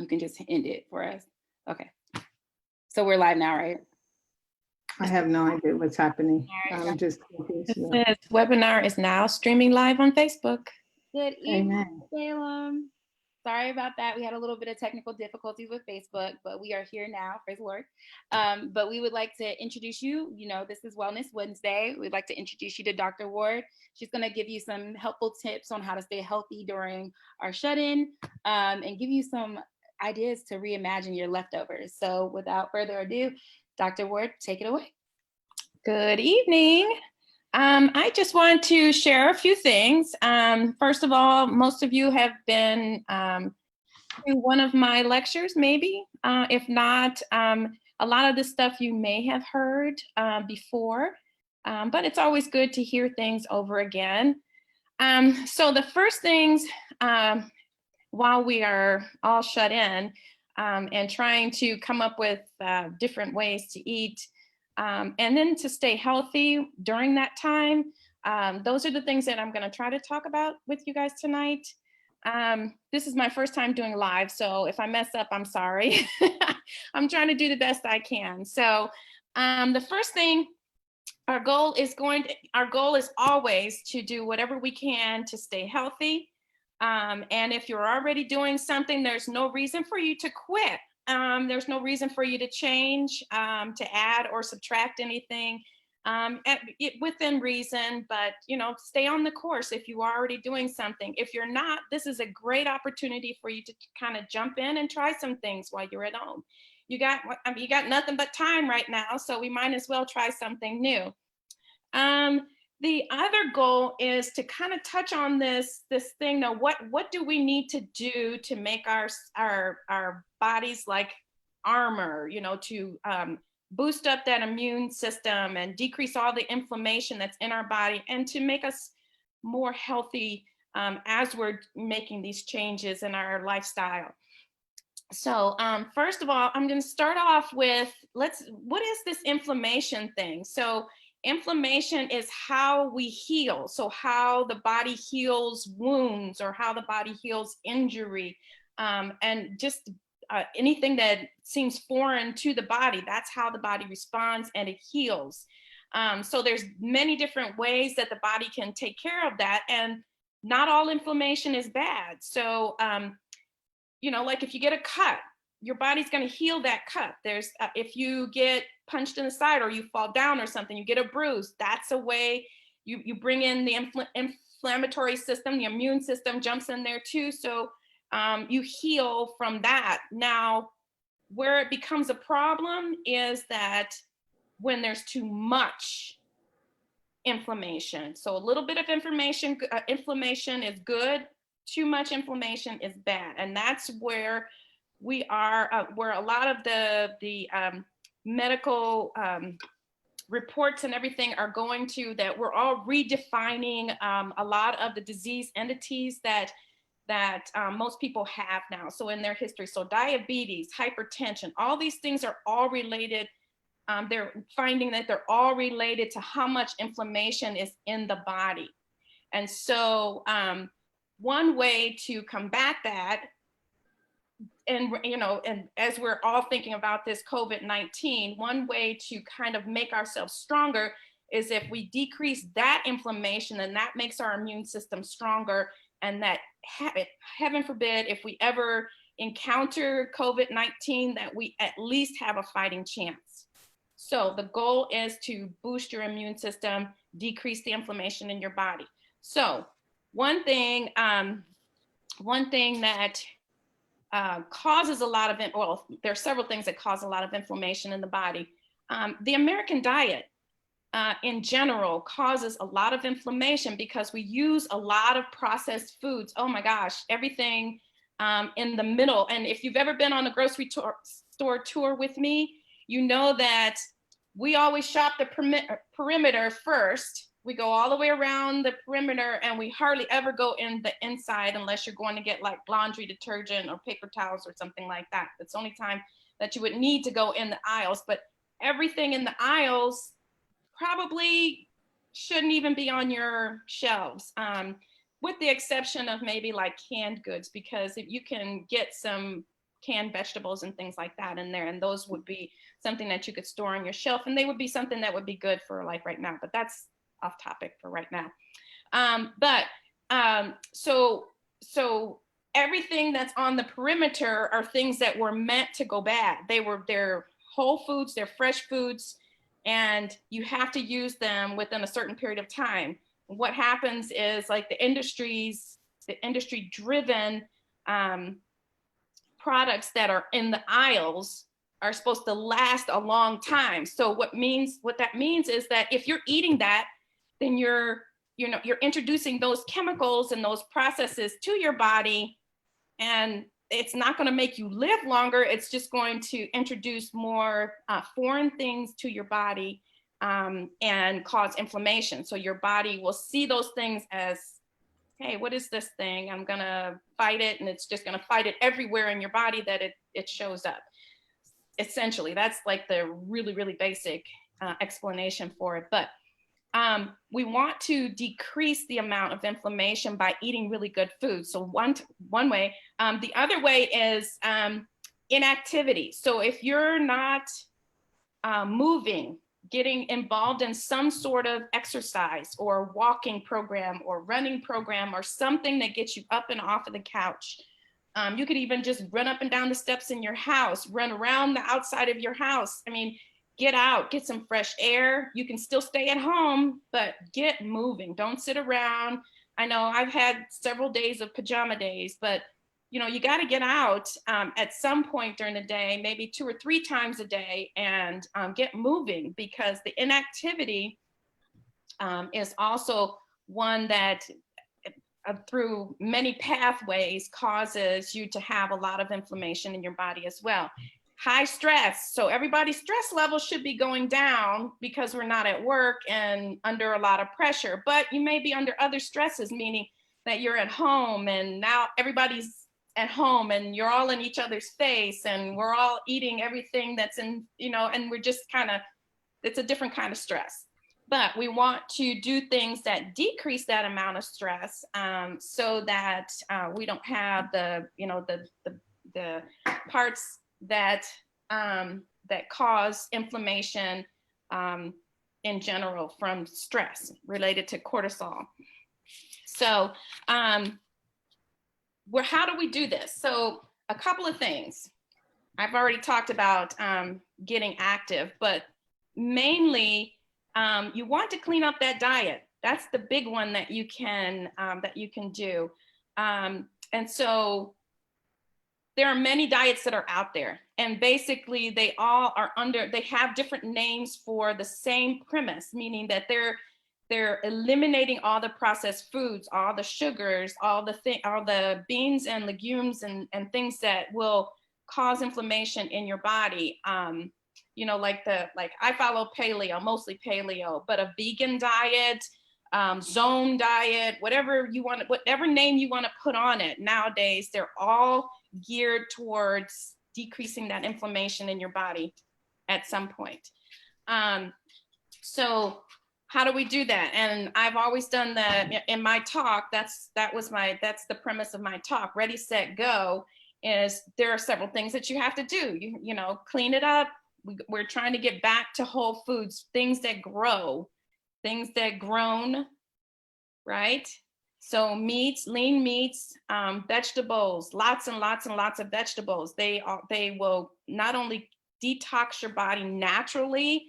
you can just end it for us. Okay. So we're live now, right? I have no idea what's happening. I'm just This webinar is now streaming live on Facebook. Good evening, Amen. Salem. Sorry about that. We had a little bit of technical difficulties with Facebook, but we are here now, praise the Lord. But we would like to introduce you. You know, this is Wellness Wednesday. We'd like to introduce you to Dr. Ward. She's going to give you some helpful tips on how to stay healthy during our shut-in, and give you some ideas to reimagine your leftovers. So without further ado, Dr. Ward, take it away. Good evening. I just want to share a few things. First of all, most of you have been to one of my lectures, maybe. If not, a lot of the stuff you may have heard before, but it's always good to hear things over again. So the first things, while we are all shut in and trying to come up with different ways to eat, and then to stay healthy during that time. Those are the things that I'm going to try to talk about with you guys tonight. This is my first time doing live, so if I mess up, I'm sorry. I'm trying to do the best I can. So the first thing, our goal is always to do whatever we can to stay healthy. And if you're already doing something, there's no reason for you to quit. There's no reason for you to change, to add or subtract anything within reason, but stay on the course if you are already doing something. If you're not, this is a great opportunity for you to kind of jump in and try some things while you're at home. You got nothing but time right now, so we might as well try something new. The other goal is to kind of touch on this thing. Now, what do we need to do to make our bodies like armor, to boost up that immune system and decrease all the inflammation that's in our body, and to make us more healthy as we're making these changes in our lifestyle. So first of all, I'm going to start off with what is this inflammation thing? So inflammation is how we heal. So how the body heals wounds, or how the body heals injury, and just anything that seems foreign to the body. That's how the body responds and it heals. So there's many different ways that the body can take care of that, and not all inflammation is bad. So like if you get a cut, your body's going to heal that cut. There's if you get punched in the side, or you fall down or something, you get a bruise, that's a way you bring in the inflammatory system. The immune system jumps in there too, so you heal from that. Now, where it becomes a problem is that when there's too much inflammation. So a little bit of inflammation is good. Too much inflammation is bad, and that's where we are, where a lot of the medical reports and everything are going to, that we're all redefining a lot of the disease entities that most people have now. So in their history, so diabetes, hypertension, all these things are all related. They're finding that they're all related to how much inflammation is in the body. And so one way to combat that, and as we're all thinking about this COVID-19, one way to kind of make ourselves stronger is if we decrease that inflammation, and that makes our immune system stronger. And that, heaven forbid, if we ever encounter COVID-19, that we at least have a fighting chance. So the goal is to boost your immune system, decrease the inflammation in your body. So one thing that causes a lot of, well, there are several things that cause a lot of inflammation in the body. The American diet in general causes a lot of inflammation because we use a lot of processed foods. Oh my gosh, everything in the middle. And if you've ever been on a grocery store tour with me, you know that we always shop the perimeter first. We go all the way around the perimeter, and we hardly ever go in the inside unless you're going to get like laundry detergent or paper towels or something like that. That's the only time that you would need to go in the aisles. But everything in the aisles probably shouldn't even be on your shelves, with the exception of maybe like canned goods, because if you can get some canned vegetables and things like that in there. And those would be something that you could store on your shelf, and they would be something that would be good for like right now, but that's off topic for right now. So everything that's on the perimeter are things that were meant to go bad. They're whole foods, they're fresh foods, and you have to use them within a certain period of time. What happens is like the industry driven products that are in the aisles are supposed to last a long time. So what that means is that if you're eating that, then you're introducing those chemicals and those processes to your body, and it's not going to make you live longer. It's just going to introduce more foreign things to your body and cause inflammation. So your body will see those things as, hey, what is this thing? I'm going to fight it, and it's just going to fight it everywhere in your body that it shows up. Essentially, that's like the really, really basic explanation for it. But we want to decrease the amount of inflammation by eating really good food. So one way. The other way is inactivity. So if you're not moving, getting involved in some sort of exercise or walking program or running program or something that gets you up and off of the couch. You could even just run up and down the steps in your house, run around the outside of your house. I mean, get out, get some fresh air. You can still stay at home, but get moving. Don't sit around. I know I've had several days of pajama days, but you got to get out at some point during the day, maybe 2 or 3 times a day, and get moving, because the inactivity is also one that through many pathways causes you to have a lot of inflammation in your body as well. High stress. So everybody's stress level should be going down because we're not at work and under a lot of pressure, but you may be under other stresses, meaning that you're at home and now everybody's at home and you're all in each other's face and we're all eating everything that's in, and we're just it's a different kind of stress. But we want to do things that decrease that amount of stress so that we don't have the parts that cause inflammation in general from stress related to cortisol. So how do we do this? So a couple of things. I've already talked about getting active, but mainly you want to clean up that diet. That's the big one that you can do. And so there are many diets that are out there, and basically they all they have different names for the same premise, meaning that they're eliminating all the processed foods, all the sugars, all the beans and legumes and things that will cause inflammation in your body. Like I follow paleo, mostly paleo, but a vegan diet, zone diet, whatever name you want to put on it. Nowadays, they're all geared towards decreasing that inflammation in your body at some point. So how do we do that? And I've always done that in my talk. That's the premise of my talk. Ready, set, go. Is there are several things that you have to do. You clean it up. We're trying to get back to whole foods, things that grow, things that grown, right? So meats, lean meats, vegetables, lots and lots and lots of vegetables. They will not only detox your body naturally,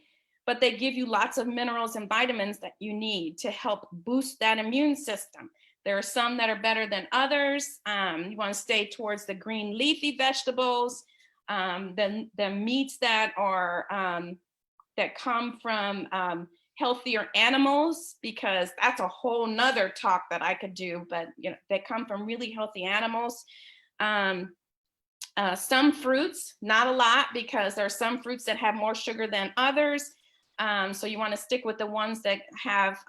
but they give you lots of minerals and vitamins that you need to help boost that immune system. There are some that are better than others. You want to stay towards the green leafy vegetables, the meats that are that come from healthier animals, because that's a whole nother talk that I could do, but they come from really healthy animals. Some fruits, not a lot, because there are some fruits that have more sugar than others. So you want to stick with the ones that have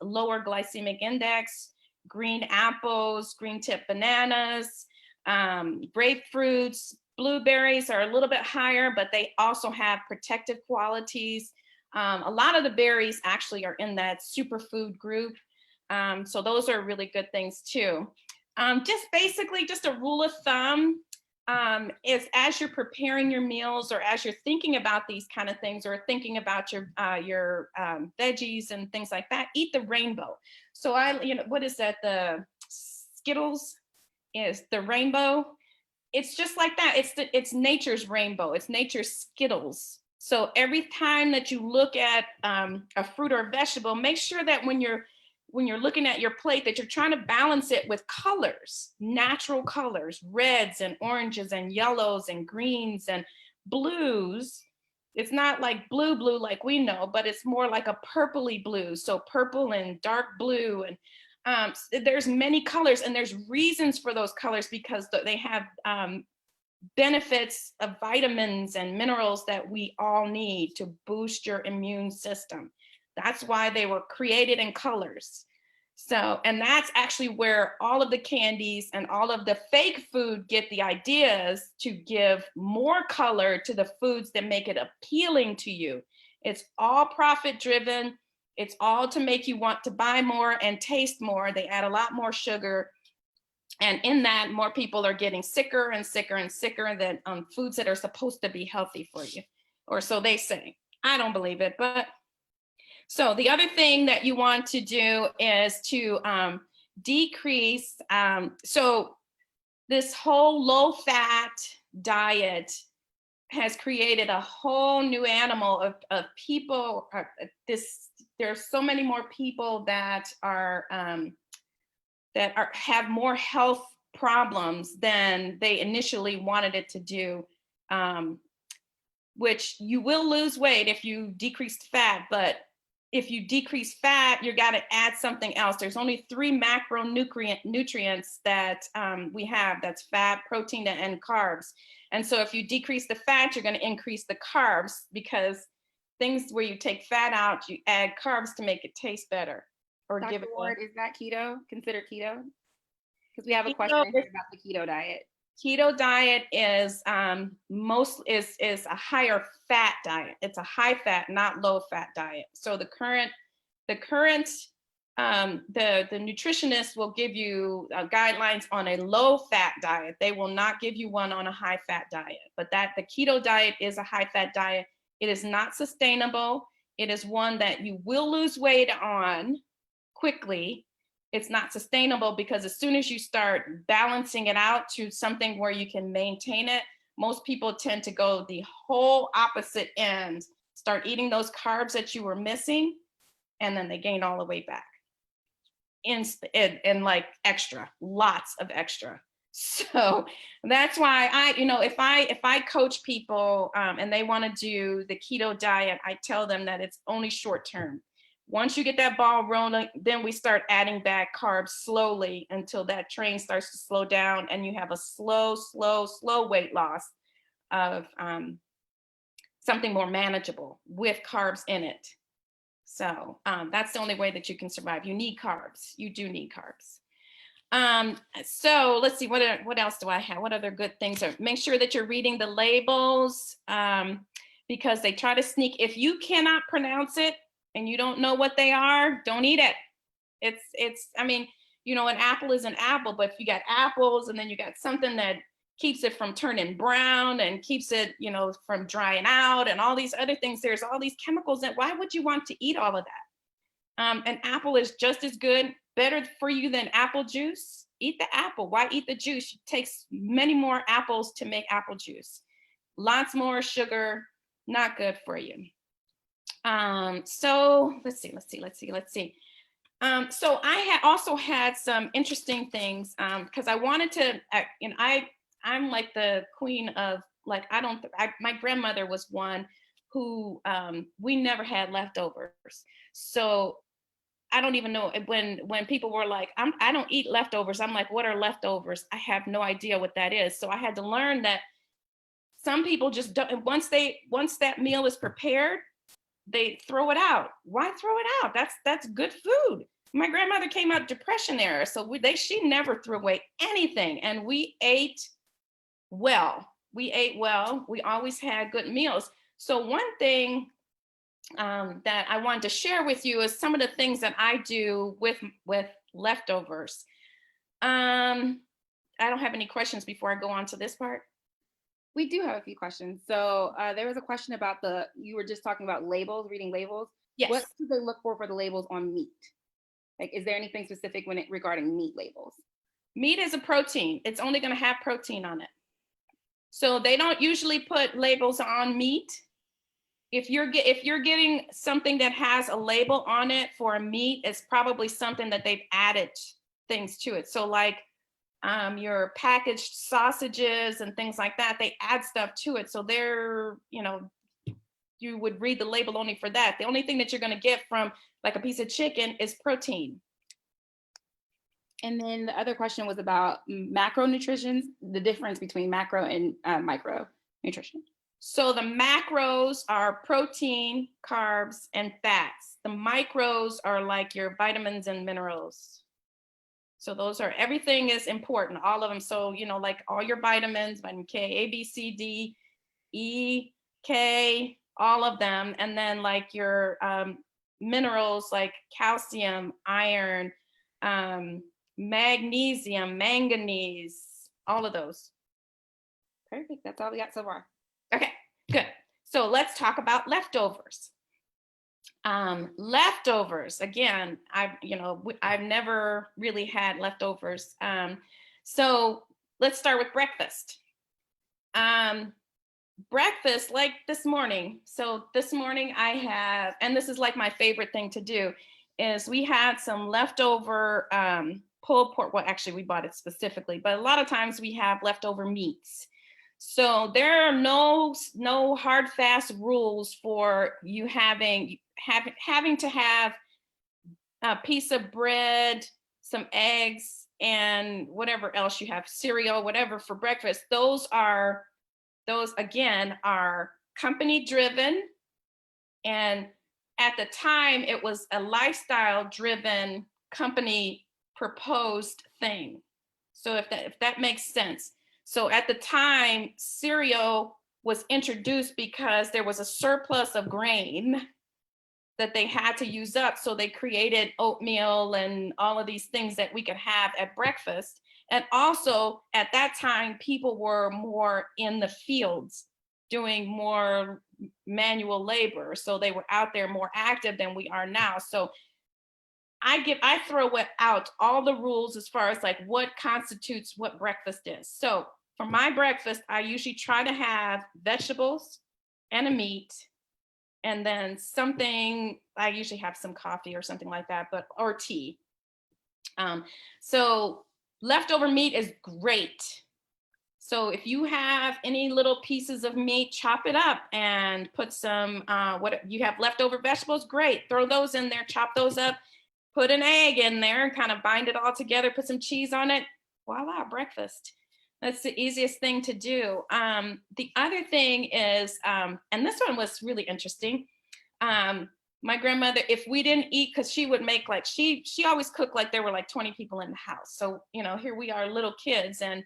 lower glycemic index. Green apples, green tip bananas, grapefruits, blueberries are a little bit higher, but they also have protective qualities. A lot of the berries actually are in that superfood group. So those are really good things too. Just basically just a rule of thumb. is as you're preparing your meals, or as you're thinking about these kind of things, or thinking about your veggies and things like that, eat the rainbow. So what is that? The Skittles is the rainbow. It's just like that. It's nature's rainbow. It's nature's Skittles. So every time that you look at a fruit or a vegetable, make sure that when you're looking at your plate, that you're trying to balance it with colors, natural colors, reds and oranges and yellows and greens and blues. It's not like blue like we know, but it's more like a purpley blue. So purple and dark blue, and there's many colors, and there's reasons for those colors, because they have benefits of vitamins and minerals that we all need to boost your immune system. That's why they were created in colors. So, and that's actually where all of the candies and all of the fake food get the ideas to give more color to the foods that make it appealing to you. It's all profit driven. It's all to make you want to buy more and taste more. They add a lot more sugar. And in that, more people are getting sicker and sicker and sicker than foods that are supposed to be healthy for you, or so they say. I don't believe it, but so the other thing that you want to do is to decrease. So this whole low-fat diet has created a whole new animal of people. There's so many more people that have more health problems than they initially wanted it to do. Which you will lose weight if you decrease fat, but if you decrease fat, you got to add something else. There's only 3 macronutrients that we have. That's fat, protein, and carbs. And so if you decrease the fat, you're going to increase the carbs, because things where you take fat out, you add carbs to make it taste better. Or Dr. give it Ward, is that keto? Considered keto? Because we have a Keto question is- about the keto diet. Keto diet is is a higher fat diet. It's a high fat, not low fat diet. So the nutritionist will give you guidelines on a low fat diet. They will not give you one on a high fat diet. But the keto diet is a high fat diet. It is not sustainable. It is one that you will lose weight on quickly. It's not sustainable, because as soon as you start balancing it out to something where you can maintain it, most people tend to go the whole opposite end, start eating those carbs that you were missing, and then they gain all the way back in like extra, lots of extra. So that's why if I coach people and they want to do the keto diet, I tell them that it's only short term. Once you get that ball rolling, then we start adding back carbs slowly until that train starts to slow down, and you have a slow weight loss of something more manageable with carbs in it. So that's the only way that you can survive. You need carbs. You do need carbs. So let's see, what else do I have? What other good things are? Make sure that you're reading the labels, because they try to sneak. If you cannot pronounce it and you don't know what they are, don't eat it. It's I mean, an apple is an apple, but if you got apples and then you got something that keeps it from turning brown and keeps it, from drying out and all these other things, there's all these chemicals that, why would you want to eat all of that? An apple is just as good, better for you than apple juice. Eat the apple. Why eat the juice? It takes many more apples to make apple juice. Lots more sugar, not good for you. So let's see. So I also had some interesting things because I wanted to, I'm like the queen of like, my grandmother was one who we never had leftovers. So I don't even know when people were like, I don't eat leftovers. I'm like, what are leftovers? I have no idea what that is. So I had to learn that some people just don't, once that meal is prepared, they throw it out. Why throw it out? That's good food. My grandmother came out Depression era, so she never threw away anything, and we ate well. We always had good meals. So one thing that I wanted to share with you is some of the things that I do with leftovers. I don't have any questions before I go on to this part. We do have a few questions. So there was a question about you were just talking about labels, reading labels. What Yes. do they look for the labels on meat? Like, is there anything specific regarding meat labels? Meat is a protein. It's only going to have protein on it. So they don't usually put labels on meat. If you're getting something that has a label on it for a meat, it's probably something that they've added things to it. So like your packaged sausages and things like that, they add stuff to it. So they're, you would read the label only for that. The only thing that you're going to get from like a piece of chicken is protein. And then the other question was about macronutrition, the difference between macro and micro nutrition. So the macros are protein, carbs, and fats. The micros are like your vitamins and minerals. So those are, everything is important, all of them. So, like all your vitamins, vitamin K, A, B, C, D, E, K, all of them. And then like your minerals like calcium, iron, magnesium, manganese, all of those. Perfect. That's all we got so far. Okay, good. So let's talk about leftovers. Leftovers, again, I've never really had leftovers. So let's start with breakfast. Breakfast, like this morning. So this morning I have, and this is like my favorite thing to do, is we had some leftover pulled pork. Well, actually we bought it specifically, but a lot of times we have leftover meats. So there are no hard, fast rules for you having to have a piece of bread, some eggs, and whatever else you have, cereal, whatever for breakfast. Those again are company driven. And at the time it was a lifestyle driven company proposed thing. So if that makes sense. So at the time, cereal was introduced because there was a surplus of grain that they had to use up. So they created oatmeal and all of these things that we could have at breakfast. And also at that time, people were more in the fields doing more manual labor. So they were out there more active than we are now. So I throw out all the rules as far as like what constitutes what breakfast is. So for my breakfast, I usually try to have vegetables and a meat, and then something, I usually have some coffee or something like that, or tea. So leftover meat is great. So if you have any little pieces of meat, chop it up and put some, what you have leftover vegetables, great. Throw those in there, chop those up, put an egg in there and kind of bind it all together, put some cheese on it. Voila, breakfast. That's the easiest thing to do. The other thing is, and this one was really interesting. My grandmother, if we didn't eat, because she would make like, she always cooked like there were like 20 people in the house. So, here we are little kids, and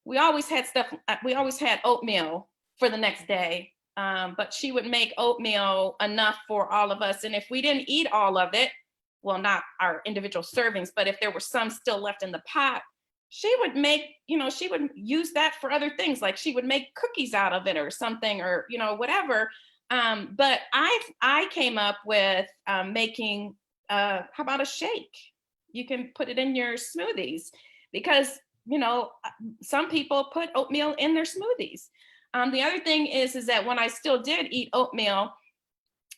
we always had stuff, we always had oatmeal for the next day. But she would make oatmeal enough for all of us. And if we didn't eat all of it, well, not our individual servings, but if there were some still left in the pot, she would make, she would use that for other things. Like she would make cookies out of it or something, or, whatever. But I came up with making, how about a shake? You can put it in your smoothies because, some people put oatmeal in their smoothies. The other thing is that when I still did eat oatmeal,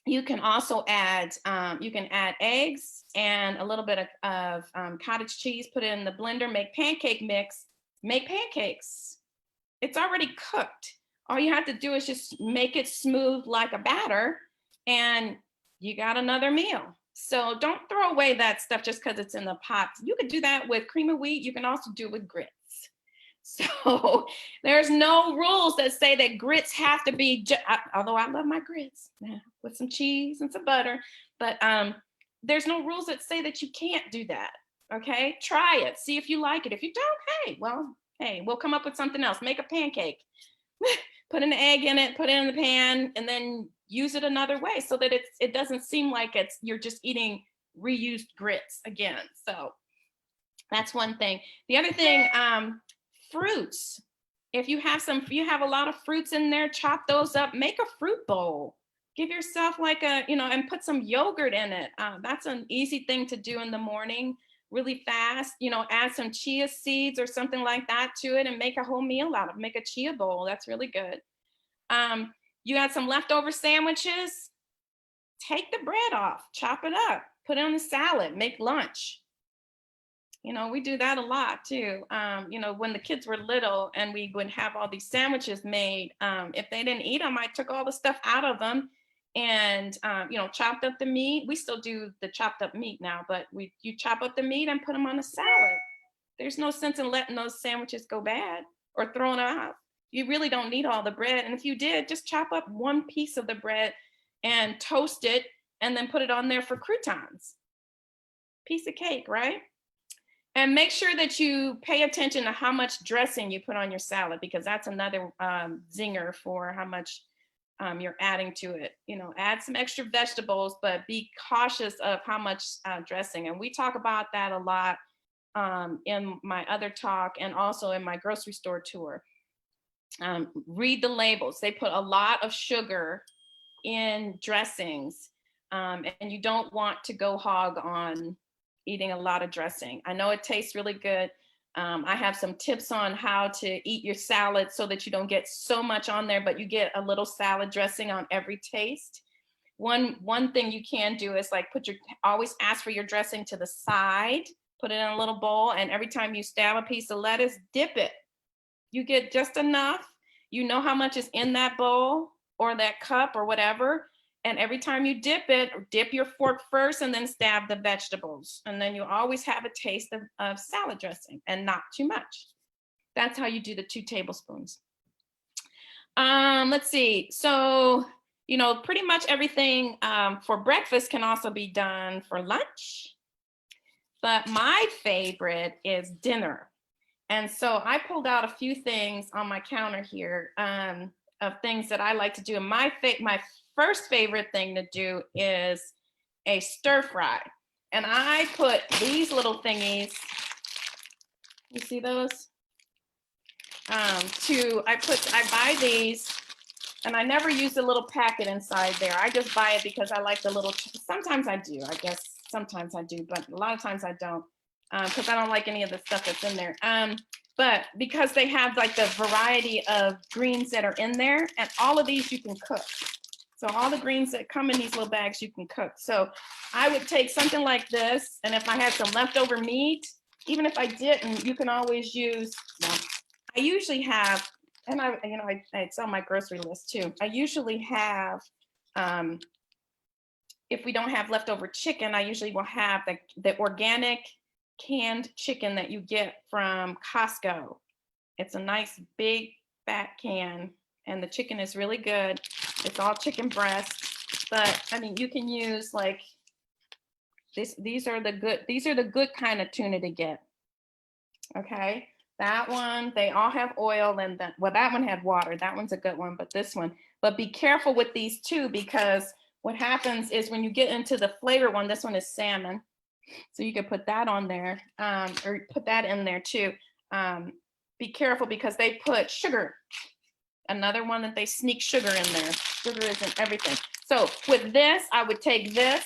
you can also add, eggs and a little bit of cottage cheese, put it in the blender, make pancake mix, make pancakes. It's already cooked. All you have to do is just make it smooth like a batter and you got another meal. So don't throw away that stuff just because it's in the pot. You could do that with cream of wheat. You can also do it with grits. So there's no rules that say that grits have to be, although I love my grits with some cheese and some butter, but there's no rules that say that you can't do that. Okay, try it, see if you like it. If you don't, hey, we'll come up with something else. Make a pancake, put an egg in it, put it in the pan, and then use it another way so that it doesn't seem like you're just eating reused grits again. So that's one thing. The other thing, fruits. if you have a lot of fruits in there, chop those up, make a fruit bowl. Give yourself like and put some yogurt in it. That's an easy thing to do in the morning, really fast. Add some chia seeds or something like that to it and make a whole meal out of it. Make a chia bowl. That's really good. You had some leftover sandwiches, take the bread off, chop it up, put it on a salad, make lunch. We do that a lot too. When the kids were little and we would have all these sandwiches made, if they didn't eat them, I took all the stuff out of them and, chopped up the meat. We still do the chopped up meat now, but you chop up the meat and put them on a salad. There's no sense in letting those sandwiches go bad or throwing them out. You really don't need all the bread. And if you did, just chop up one piece of the bread and toast it and then put it on there for croutons. Piece of cake, right? And make sure that you pay attention to how much dressing you put on your salad, because that's another zinger for how much you're adding to it. Add some extra vegetables, but be cautious of how much dressing. And we talk about that a lot in my other talk and also in my grocery store tour. Read the labels. They put a lot of sugar in dressings, and you don't want to go hog on eating a lot of dressing. I know it tastes really good. I have some tips on how to eat your salad so that you don't get so much on there, but you get a little salad dressing on every taste. One thing you can do is like always ask for your dressing to the side, put it in a little bowl, and every time you stab a piece of lettuce, dip it. You get just enough. You know how much is in that bowl or that cup or whatever. And every time you dip it, dip your fork first and then stab the vegetables. And then you always have a taste of salad dressing and not too much. That's how you do the 2 tablespoons. Let's see. So, pretty much everything for breakfast can also be done for lunch. But my favorite is dinner. And so I pulled out a few things on my counter here of things that I like to do. And my first favorite thing to do is a stir fry. And I put these little thingies, you see those? I buy these and I never use the little packet inside there. I just buy it because I like the little, sometimes I do, I guess sometimes I do, but a lot of times I don't, because I don't like any of the stuff that's in there. But because they have like the variety of greens that are in there, and all of these you can cook. So all the greens that come in these little bags, you can cook. So I would take something like this, and if I had some leftover meat, even if I didn't, you can always use, I usually have, and I sell my grocery list too. I usually have, if we don't have leftover chicken, I usually will have the organic canned chicken that you get from Costco. It's a nice big fat can, and the chicken is really good. It's all chicken breast, but I mean, you can use like this. These are the good kind of tuna to get. Okay, that one, they all have oil, and that one had water. That one's a good one, but this one. But be careful with these too, because what happens is when you get into the flavor one, this one is salmon. So you could put that on there, or put that in there too. Be careful because they put sugar. Another one that they sneak sugar in there. Sugar is in everything. So with this, I would take this,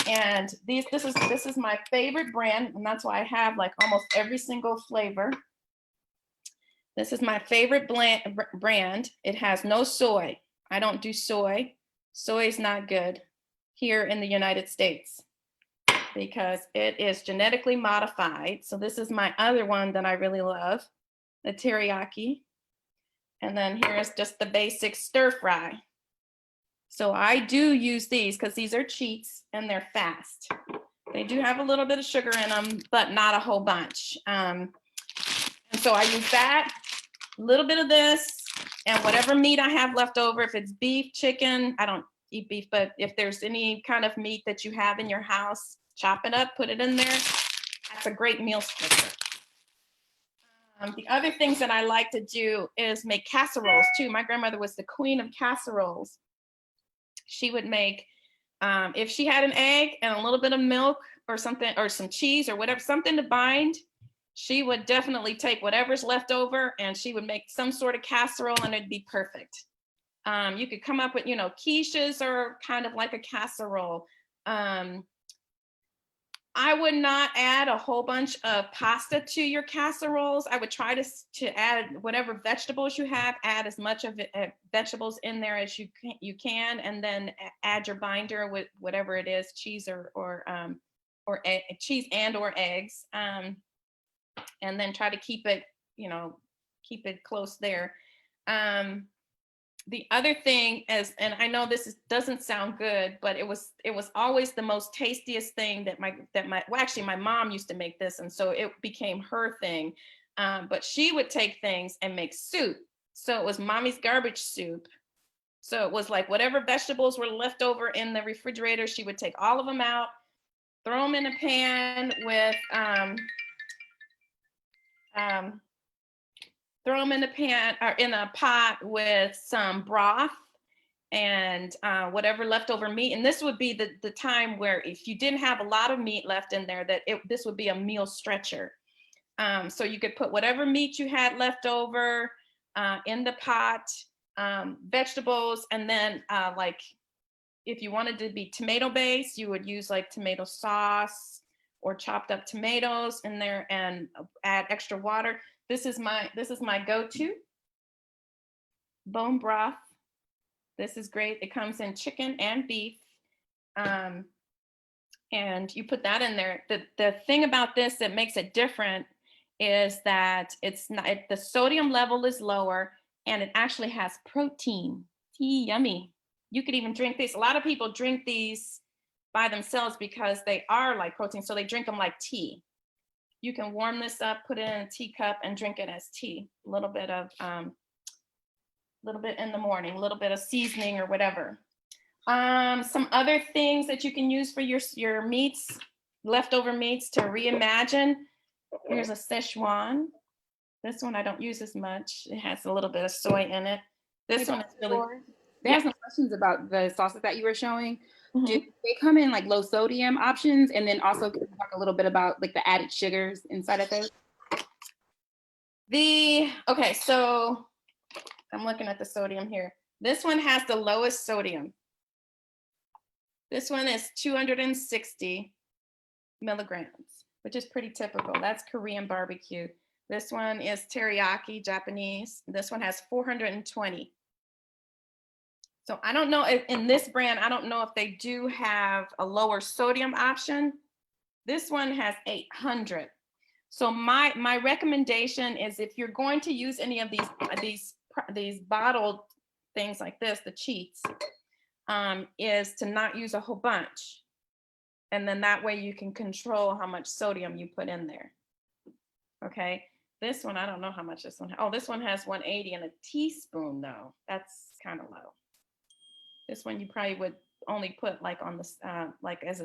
and this is my favorite brand, and that's why I have like almost every single flavor. This is my favorite brand. It has no soy. I don't do soy. Soy is not good here in the United States because it is genetically modified. So this is my other one that I really love, the teriyaki. And then here's just the basic stir fry. So I do use these because these are cheats and they're fast. They do have a little bit of sugar in them, but not a whole bunch. And so I use that, a little bit of this, and whatever meat I have left over. If it's beef, chicken, I don't eat beef, but if there's any kind of meat that you have in your house, chop it up, put it in there. That's a great meal splitter. The other things that I like to do is make casseroles too. My grandmother was the queen of casseroles. She would make, if she had an egg and a little bit of milk or something, or some cheese or whatever, something to bind, she would definitely take whatever's left over and she would make some sort of casserole and it'd be perfect. You could come up with, you know, quiches are kind of like a casserole. I would not add a whole bunch of pasta to your casseroles. I would try to add whatever vegetables you have, add as much of it, vegetables in there as you can, and then add your binder with whatever it is, cheese or cheese and or eggs, and then try to keep it, you know, keep it close there. The other thing is, and I know doesn't sound good, but it was always the most tastiest thing that well, actually my mom used to make this, and so it became her thing. But she would take things and make soup. So it was mommy's garbage soup. So it was like whatever vegetables were left over in the refrigerator, she would take all of them out, throw them in a pan with throw them in a pan or in a pot with some broth and whatever leftover meat. And this would be the time where if you didn't have a lot of meat left in there, this would be a meal stretcher. So you could put whatever meat you had left over in the pot, vegetables, and then like if you wanted to be tomato based, you would use like tomato sauce or chopped up tomatoes in there and add extra water. This is my go-to bone broth. This is great. It comes in chicken and beef. And you put that in there. The thing about this that makes it different is that the sodium level is lower and it actually has protein. Yummy. You could even drink these. A lot of people drink these by themselves because they are like protein. So they drink them like tea. You can warm this up, put it in a teacup, and drink it as tea. A little bit in the morning, a little bit of seasoning or whatever. Some other things that you can use for your meats, leftover meats to reimagine. Here's a Szechuan. This one I don't use as much. It has a little bit of soy in it. This one is really. They have some questions about the sauces that you were showing. Mm-hmm. Do they come in like low sodium options? And then also can you talk a little bit about like the added sugars inside of those? Okay, so I'm looking at the sodium here. This one has the lowest sodium. This one is 260 milligrams, which is pretty typical. That's Korean barbecue. This one is teriyaki, Japanese. This one has 420. So I don't know if in this brand, I don't know if they do have a lower sodium option. This one has 800. So my recommendation is if you're going to use any of these bottled things like this, the cheats, is to not use a whole bunch. And then that way you can control how much sodium you put in there. Okay. This one, I don't know how much this one has. Oh, this one has 180 and a teaspoon though. That's kind of low. This one you probably would only put like on this, like as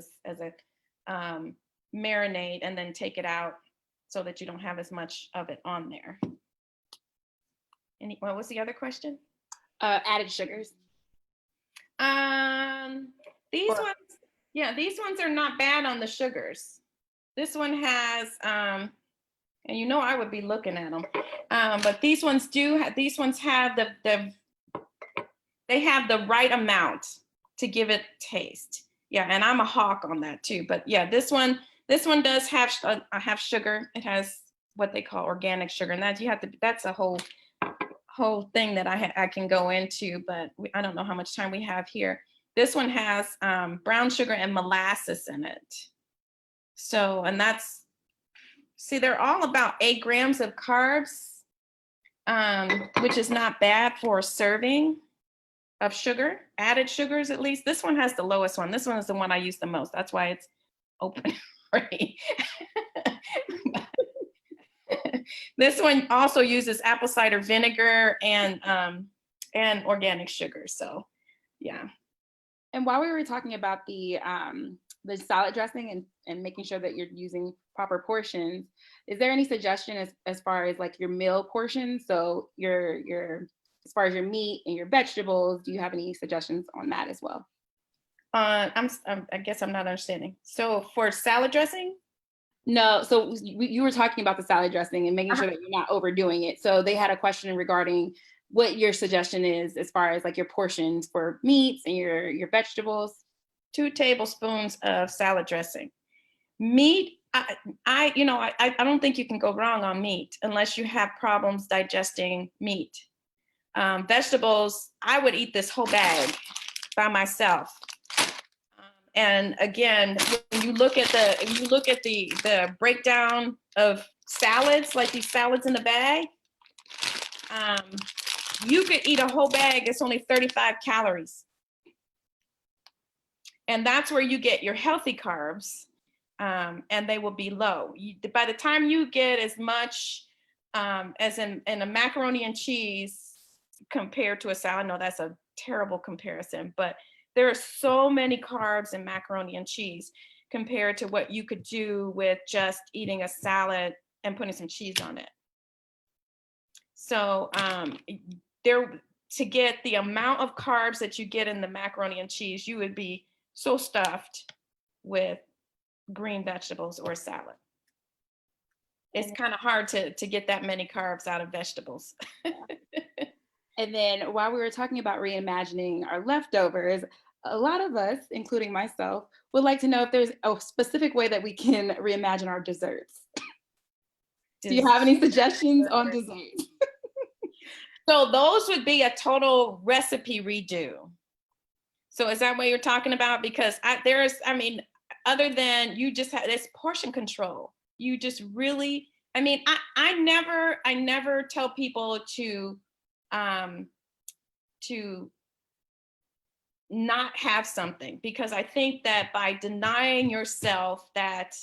a marinade and then take it out so that you don't have as much of it on there. What was the other question? Added sugars. These ones are not bad on the sugars. This one has, and you know I would be looking at them, but these ones have they have the right amount to give it taste. Yeah, and I'm a hawk on that too. But yeah, this one does have sugar. It has what they call organic sugar, and that's a whole thing that I can go into, but I don't know how much time we have here. This one has brown sugar and molasses in it. So, and they're all about 8 grams of carbs, which is not bad for a serving of sugar, added sugars at least. This one has the lowest one. This one is the one I use the most. That's why it's open. This one also uses apple cider vinegar and organic sugar. So, yeah. And while we were talking about the salad dressing and making sure that you're using proper portions, is there any suggestion as far as like your meal portions? So your as far as your meat and your vegetables, do you have any suggestions on that as well? I guess I'm not understanding. So for salad dressing? No, so you were talking about the salad dressing and making sure that you're not overdoing it. So they had a question regarding what your suggestion is as far as like your portions for meats and your vegetables. 2 tablespoons of salad dressing. Meat, I don't think you can go wrong on meat unless you have problems digesting meat. Vegetables, I would eat this whole bag by myself. And again, when you look at the breakdown of salads, like these salads in the bag, you could eat a whole bag. It's only 35 calories. And that's where you get your healthy carbs, and they will be low. By the time you get as much as in a macaroni and cheese compared to a salad, no, that's a terrible comparison, but there are so many carbs in macaroni and cheese compared to what you could do with just eating a salad and putting some cheese on it. So to get the amount of carbs that you get in the macaroni and cheese, you would be so stuffed with green vegetables or salad. It's kind of hard to get that many carbs out of vegetables. And then while we were talking about reimagining our leftovers, a lot of us, including myself, would like to know if there's a specific way that we can reimagine our desserts. Do you have any suggestions on desserts? So those would be a total recipe redo. So is that what you're talking about? Because other than you just have this portion control, you just really, I never tell people to not have something, because I think that by denying yourself that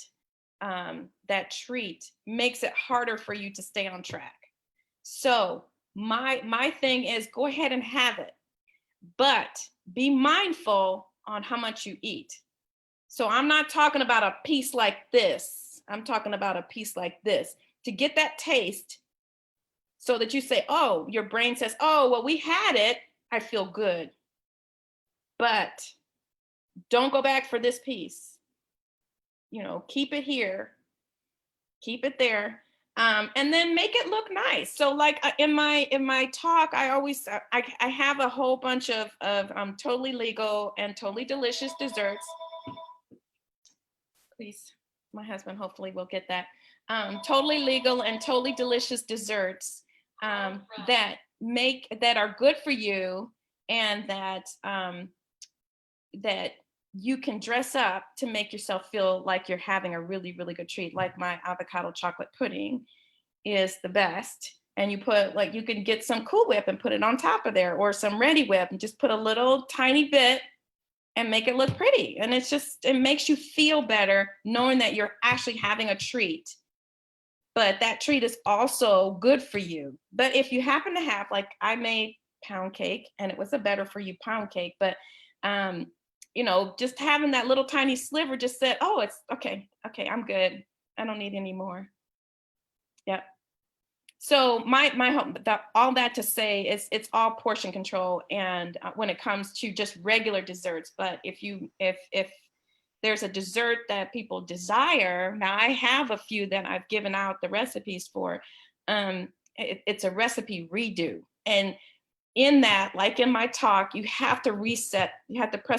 treat makes it harder for you to stay on track. So my thing is, go ahead and have it, but be mindful on how much you eat. So I'm not talking about a piece like this. I'm talking about a piece like this to get that taste, so that you say, oh, your brain says, oh, well, we had it. I feel good. But don't go back for this piece. Keep it here, keep it there. And then make it look nice. So like in my talk, I have a whole bunch of totally legal and totally delicious desserts. Please, my husband hopefully will get that. Totally legal and totally delicious desserts that are good for you, and that you can dress up to make yourself feel like you're having a really, really good treat. Like my avocado chocolate pudding is the best. And you can get some Cool Whip and put it on top of there, or some Ready Whip, and just put a little tiny bit and make it look pretty. And it makes you feel better knowing that you're actually having a treat. But that treat is also good for you. But if you happen to have, like I made pound cake, and it was a better for you pound cake, but just having that little tiny sliver just said, oh, it's okay, I'm good. I don't need any more. Yep. So all that to say is it's all portion control, and when it comes to just regular desserts. But if there's a dessert that people desire, now I have a few that I've given out the recipes for. It's a recipe redo, and in that, like in my talk, you have to press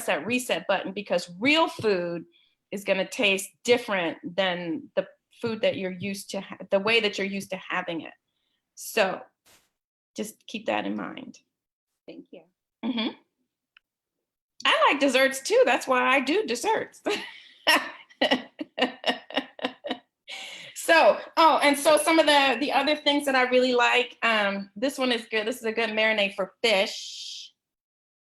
that reset button, because real food is going to taste different than the food that you're used to, the way that you're used to having it. So just keep that in mind. Thank you. Mm-hmm. I like desserts too. That's why I do desserts. And so some of the other things that I really like, this one is good. This is a good marinade for fish.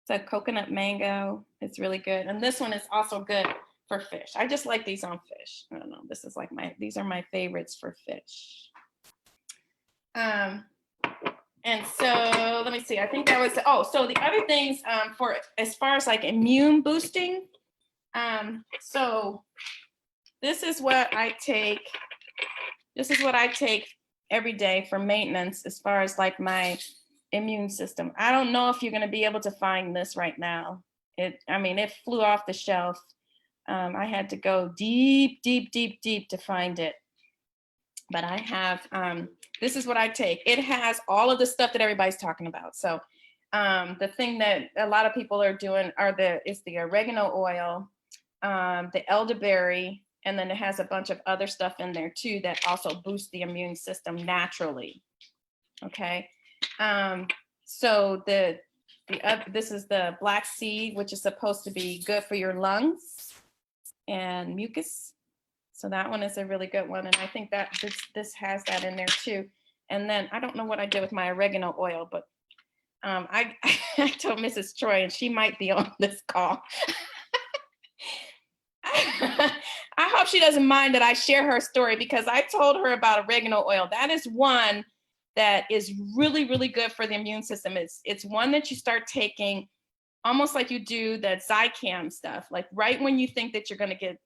It's a coconut mango. It's really good. And this one is also good for fish. I just like these on fish. I don't know. These are my favorites for fish. And so let me see. I think that was, so the other things for as far as like immune boosting. So this is what I take. This is what I take every day for maintenance as far as like my immune system. I don't know if you're going to be able to find this right now. It flew off the shelf I had to go deep, deep, deep, deep to find it. But I have, this is what I take. It has all of the stuff that everybody's talking about. So the thing that a lot of people are doing is the oregano oil, the elderberry, and then it has a bunch of other stuff in there too that also boosts the immune system naturally. Okay. So this is the black seed, which is supposed to be good for your lungs and mucus. So that one is a really good one. And I think that this has that in there too. And then I don't know what I did with my oregano oil, but I told Mrs. Troy, and she might be on this call. I hope she doesn't mind that I share her story, because I told her about oregano oil. That is one that is really, really good for the immune system. It's one that you start taking almost like you do that Zicam stuff, like right when you think that you're going to get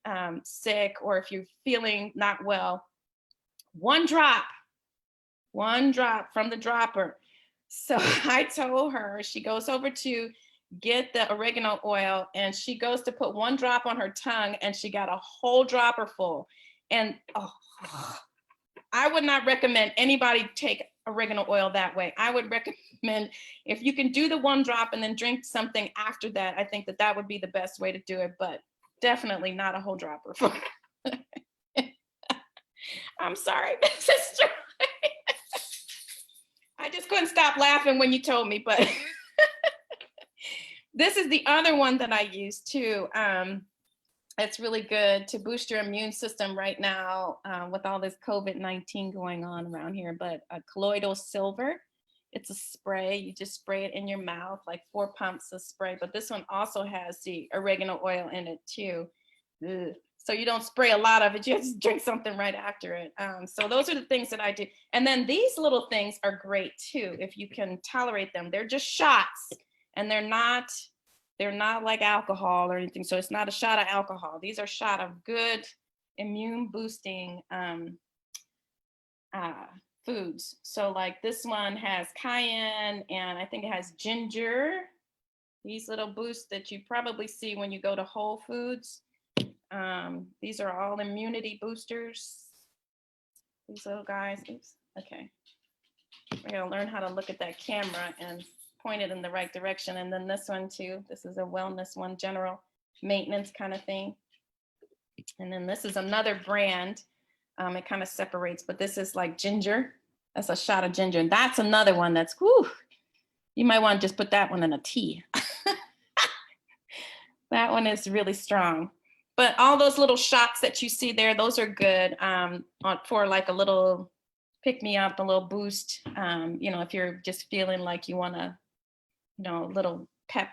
sick, or if you're feeling not well, one drop from the dropper. So I told her, she goes over to get the oregano oil, and she goes to put one drop on her tongue, and she got a whole dropper full. And I would not recommend anybody take oregano oil that way. I would recommend, if you can do the one drop and then drink something after that, I think that would be the best way to do it, but definitely not a whole dropper. I'm sorry, Mrs. Joy. I just couldn't stop laughing when you told me, but this is the other one that I use too. It's really good to boost your immune system right now with all this COVID-19 going on around here. But colloidal silver, it's a spray. You just spray it in your mouth, like 4 pumps of spray. But this one also has the oregano oil in it too. Ugh. So you don't spray a lot of it, you just drink something right after it. So those are the things that I do. And then these little things are great too, if you can tolerate them. They're just shots, and they're not like alcohol or anything. So it's not a shot of alcohol. These are shot of good immune boosting foods. So like this one has cayenne, and I think it has ginger. These little boosts that you probably see when you go to Whole Foods. These are all immunity boosters. These little guys. Oops. Okay. I gotta learn how to look at that camera and point it in the right direction. And then this one too. This is a wellness one, general maintenance kind of thing. And then this is another brand. It kind of separates, but this is like ginger. That's a shot of ginger. And that's another one that's, whew, you might want to just put that one in a tea. That one is really strong. But all those little shots that you see there, those are good for like a little pick me up, a little boost. If you're just feeling like you want to, a little pep,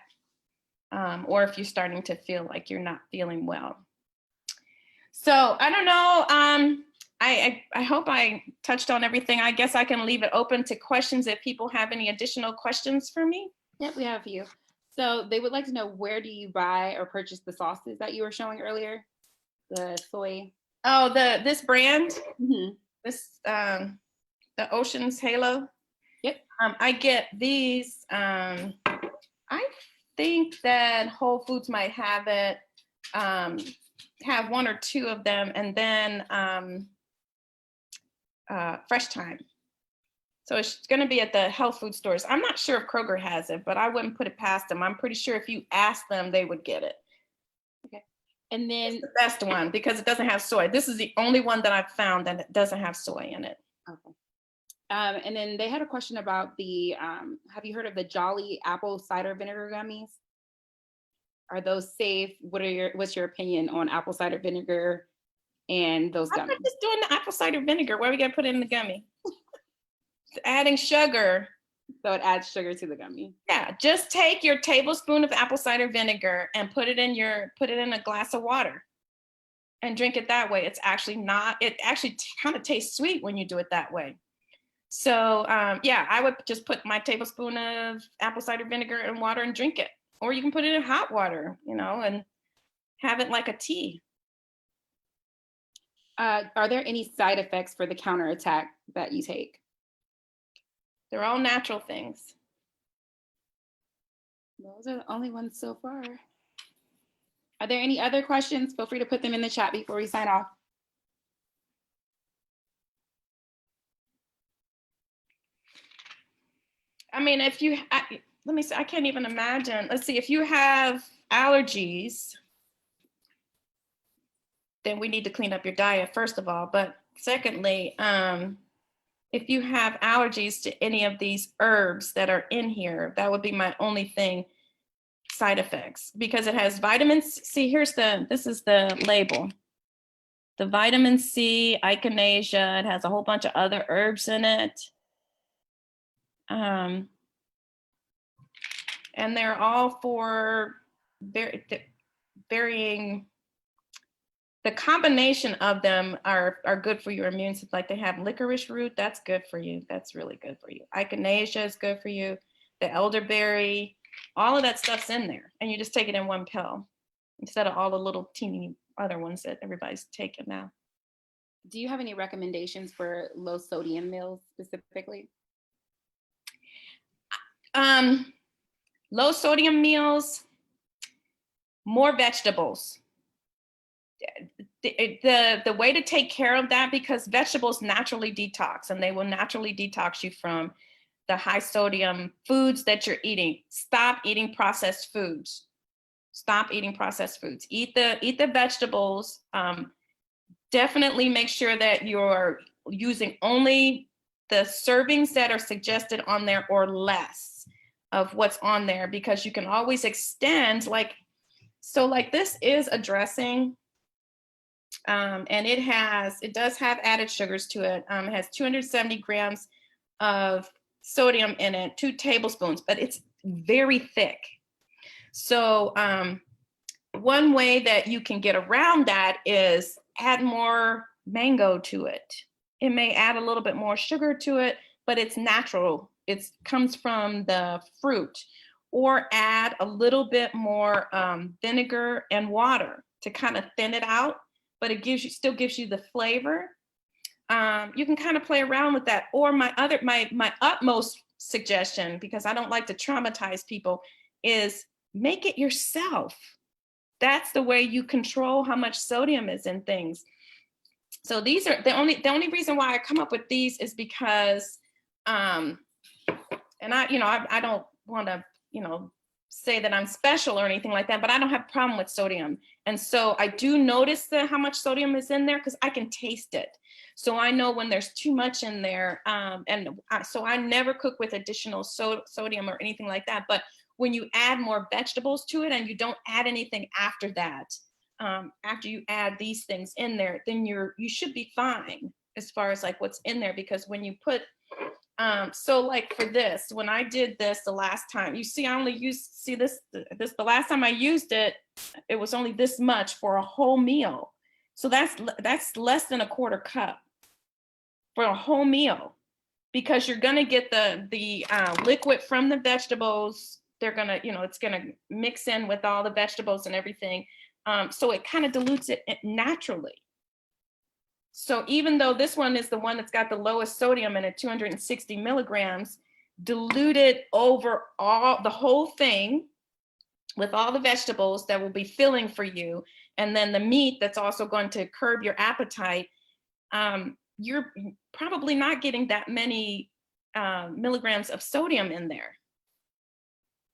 or if you're starting to feel like you're not feeling well. So I don't know. I hope I touched on everything. I guess I can leave it open to questions if people have any additional questions for me. Yep, we have a few. So they would like to know, where do you buy or purchase the sauces that you were showing earlier? The soy. Oh, this brand, Mm-hmm. this the Ocean's Halo. Yep. I get these. I think that Whole Foods might have it. Have 1 or 2 of them, and then Fresh Time. So it's going to be at the health food stores. I'm not sure if Kroger has it, but I wouldn't put it past them. I'm pretty sure if you ask them, they would get it. Okay. And then it's the best one because it doesn't have soy. This is the only one that I've found that doesn't have soy in it. Okay. And then they had a question about the, have you heard of the Jolly apple cider vinegar gummies? Are those safe? What's your opinion on apple cider vinegar and those gummies? I'm just doing the apple cider vinegar. Why are we gonna put it in the gummy? Adding sugar. So it adds sugar to the gummy. Yeah, just take your tablespoon of apple cider vinegar and put it in a glass of water and drink it that way. It actually kind of tastes sweet when you do it that way. So yeah, I would just put my tablespoon of apple cider vinegar in water and drink it. Or you can put it in hot water, and have it like a tea. Are there any side effects for the counterattack that you take? They're all natural things. Those are the only ones so far. Are there any other questions? Feel free to put them in the chat before we sign off. I mean, if you, let me see, I can't even imagine. Let's see, if you have allergies, then we need to clean up your diet, first of all. But secondly, if you have allergies to any of these herbs that are in here, that would be my only thing, side effects, because it has vitamin C. This is the label. The vitamin C, echinacea, it has a whole bunch of other herbs in it. And they're all for varying, the combination of them are good for your immune system. Like they have licorice root, that's good for you. That's really good for you. Echinacea is good for you. The elderberry, all of that stuff's in there. And you just take it in one pill instead of all the little teeny other ones that everybody's taking now. Do you have any recommendations for low sodium meals specifically? Low sodium meals, more vegetables. The way to take care of that, because vegetables naturally detox, and they will naturally detox you from the high sodium foods that you're eating. Stop eating processed foods. Stop eating processed foods. Eat the vegetables. Definitely make sure that you're using only the servings that are suggested on there or less of what's on there, because you can always extend, like this is a dressing. And it does have added sugars to it. It has 270 grams of sodium in it, 2 tablespoons, but it's very thick. So one way that you can get around that is add more mango to it. It may add a little bit more sugar to it, but it's natural. It comes from the fruit. Or add a little bit more vinegar and water to kind of thin it out, but it still gives you the flavor. You can kind of play around with that. Or my utmost suggestion, because I don't like to traumatize people, is make it yourself. That's the way you control how much sodium is in things. So these are the only reason why I come up with these is because, and I don't want to, say that I'm special or anything like that, but I don't have a problem with sodium. And so I do notice how much sodium is in there because I can taste it. So I know when there's too much in there. So I never cook with additional sodium or anything like that. But when you add more vegetables to it and you don't add anything after that, after you add these things in there, then you should be fine as far as like what's in there. Because when you put, so like for this, when I did this the last time, you see, I only used, the last time I used it, it was only this much for a whole meal. So that's less than a quarter cup for a whole meal, because you're gonna get the liquid from the vegetables. They're gonna, it's gonna mix in with all the vegetables and everything. So it kind of dilutes it naturally. So even though this one is the one that's got the lowest sodium in it, 260 milligrams, diluted over the whole thing with all the vegetables that will be filling for you, and then the meat that's also going to curb your appetite, you're probably not getting that many milligrams of sodium in there.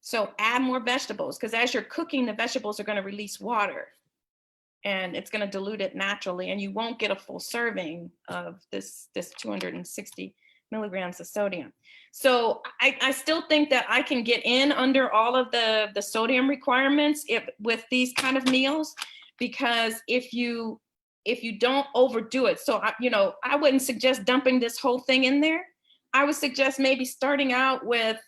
So add more vegetables, because as you're cooking, the vegetables are going to release water. And it's going to dilute it naturally, and you won't get a full serving of this 260 milligrams of sodium. So I still think that I can get in under all of the sodium requirements with these kind of meals, because if you don't overdo it. So I wouldn't suggest dumping this whole thing in there. I would suggest maybe starting out with,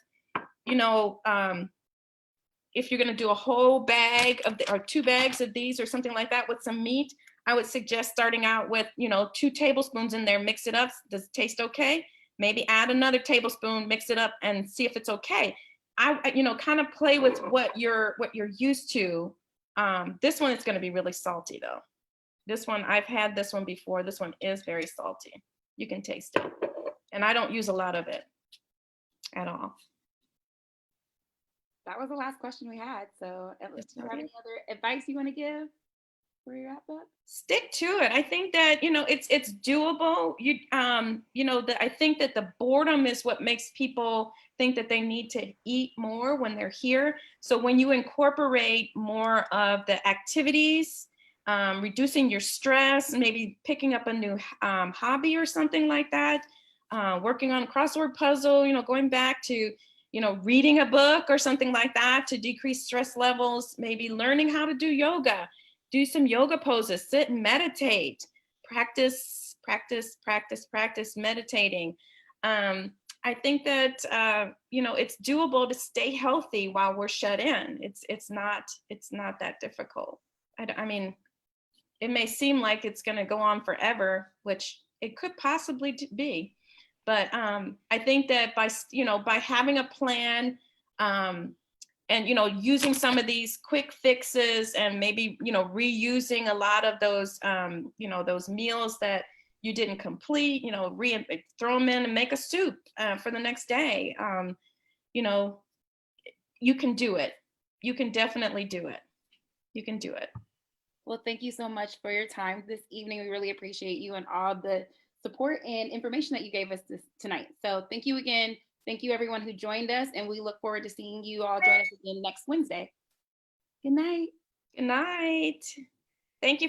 if you're going to do a whole bag or 2 bags of these or something like that with some meat, I would suggest starting out with, 2 tablespoons in there, mix it up. Does it taste okay? Maybe add another tablespoon, mix it up and see if it's okay. Kind of play with what you're used to. This one is going to be really salty though. This one, I've had this one before. This one is very salty. You can taste it. And I don't use a lot of it at all. that was the last question we had. So, do That's you have okay. any other advice you want to give for your wrap up? Stick to it. I think that, it's doable. I think that the boredom is what makes people think that they need to eat more when they're here. So when you incorporate more of the activities, reducing your stress, maybe picking up a new hobby or something like that, working on a crossword puzzle, going back to, reading a book or something like that to decrease stress levels, maybe learning how to do yoga, do some yoga poses, sit and meditate, practice meditating. I think that, it's doable to stay healthy while we're shut in. It's not that difficult. I mean, it may seem like it's going to go on forever, which it could possibly be. But I think that by having a plan, and using some of these quick fixes, and maybe reusing a lot of those those meals that you didn't complete, throw them in and make a soup for the next day. You can do it. You can definitely do it. You can do it. Well, thank you so much for your time this evening. We really appreciate you and all the support and information that you gave us tonight. So thank you again. Thank you everyone who joined us, and we look forward to seeing you all join us again next Wednesday. Good night. Good night. Thank you.